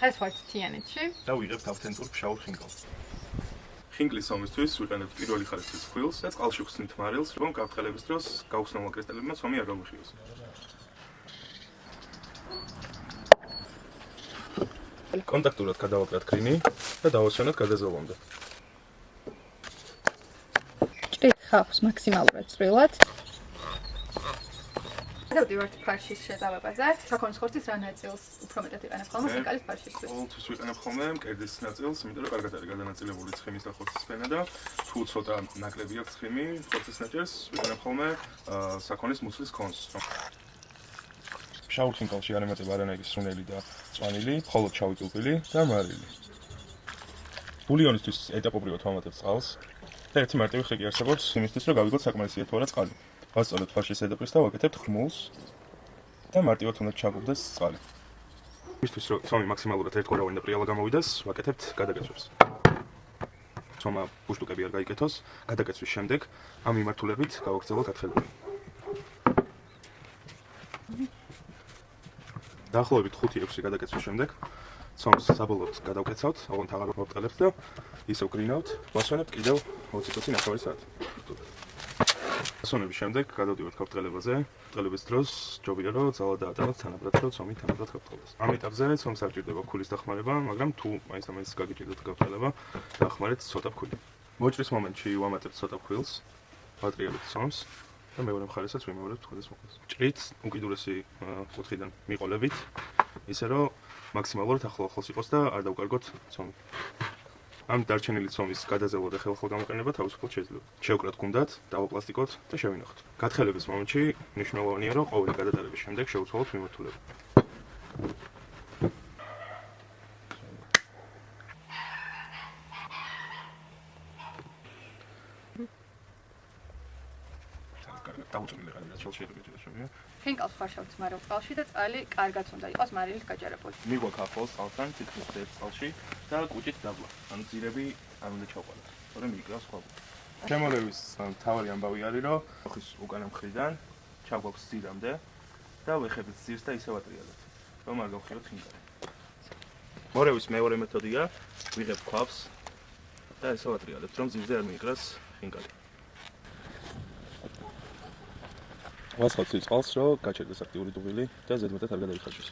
დღეს ვართ თიანეთში და ვიღებთ ავთენტურ ფშაურ ხინკალს. ხინკლის ომისთვის ვიყენებთ პირველი ხარისხის ხვილს და წყალში ვხსნით მარილს, რომ გაბრტყელების დროს გაუხსნელმა კრისტალებმა ცომი არ გამიხიოს. კონტაქტურად გადავაკრათ კრინი და დავასვენოთ გადაზოვამდე. ჭრით ხავს მაქსიმალურად წვრილად. გადავდივართ ფარშის შეზავებაზე. საქონლის ხორცის რა ნაწილს უფრო მეტად იყენებ ხოლმე ხინკალის ფარშისთვის? ყოველთვის ვიყენებ ხოლმე მკერდის ნაწილს, იმიტომ რომ კარგად არის გადანაწილებული ცხიმის და ხორცის ფენა და თუ ცოტა ნაკლები აქვს ცხიმი ხორცის ნაჭერს, ვიყენებ ხოლმე საქონლის მუცლის კონს. ფშაურ ხინკალში არ ემატება არანაირი სუნელი და წვანილი, მხოლოდ შავი კილპილი და მარილი. ბულიონისთვის ეტაპობრივად ვამატებ წყალს და ერთი მარტივი ხრიკი არსებობს იმისთვის, რომ გავიგოთ საკმარისია თუ არა წყალი. ვასწავლეთ ფარშის ზედაპირს და ვაკეთებთ ხმულს და მარტივად უნდა ჩაგობდეს წყალი. იმისთვის, რომ ცომი მაქსიმალურად ერთგვაროვანი და პრიალა გამოვიდეს, ვაკეთებთ გადაკეცვებს. ცომა ბუშტუკები არ გაიკეთოს, გადაკეცვის შემდეგ ამ მიმართულებით გავაგრძელოთ ათხელები. დაახლოებით 5-6 გადაკეცვის შემდეგ ცომს საბოლოოდ გადავკეცავთ, ოღონდ აღარ ვაბრტყელებთ და ისევ გრინავთ, ვასვენებთ კიდევ 20 წუთი ნახევარი საათი. ასვენების შემდეგ გადავდივართ გაბრტყელებაზე. ბრტყელების დროს ჯობია რომ ძალა დაატანოთ თანაბრად, რომ ცომი თანაბრად გაბრტყელდეს. ამ ეტაპზე ცომს არ ჭირდება ფქვილის დახმარება, მაგრამ თუ მაინც გაგიჭირდათ გაბრტყელება, დახმარეთ ცოტა ფქვილი. მოჭრის მომენტში ვამატებთ ცოტა ფქვილს, ვატრიალებთ ცომს და მეორე მხარესაც ვიმეორებთ ფქვილის მოყოლს. ჭრით უკიდურესი კუთხიდან მიყოლებით, ისე რომ მაქსიმალურად ახლოს იყოს და არ დავკარგოთ ცომი. ამ დარჩენილი ცომის გადაზელვა და ხელახალ გამოყენება თავისუფლად შეიძლება. შევკრათ გუნდად, დავაპლასტიკოთ და შევინახოთ. გათხელების მომენტში მნიშვნელოვანია, რომ ყოველი გადატარების შემდეგ შევცვალოთ მიმართულება. დაუწმილი ყალიბად შეიძლება შევიდე. ხინკალს ხარშავთ მარილ წყალში და წყალი კარგად უნდა იყოს მარილით გაჯერებული. მიგვაქვს ახლოს წყალთან თითქმის ერთ წყალში და კუჭით დაბლა. ანუ ძირები არ უნდა ჩავყალოთ, თორემ მიიგრავს სხვა. შემოვლევის მთავარი ამბავი არის, რომ ხის უკანა მხრიდან ჩაგვაქვს ძირამდე და ვეხებით ძირს და ისევ ატრიალებთ, რომ არ გავხიოთ ხინკალი. მორევის მეორე მეთოდია, ვიღებთ ქვავს და ისევ ატრიალებთ, რომ ძირზე არ მიიგრას ხინკალი. ვასხავთ წყალს, რომ გაჩერდეს აქტიური დუღილი და ზედმეტად არ გადაიხარჯოს.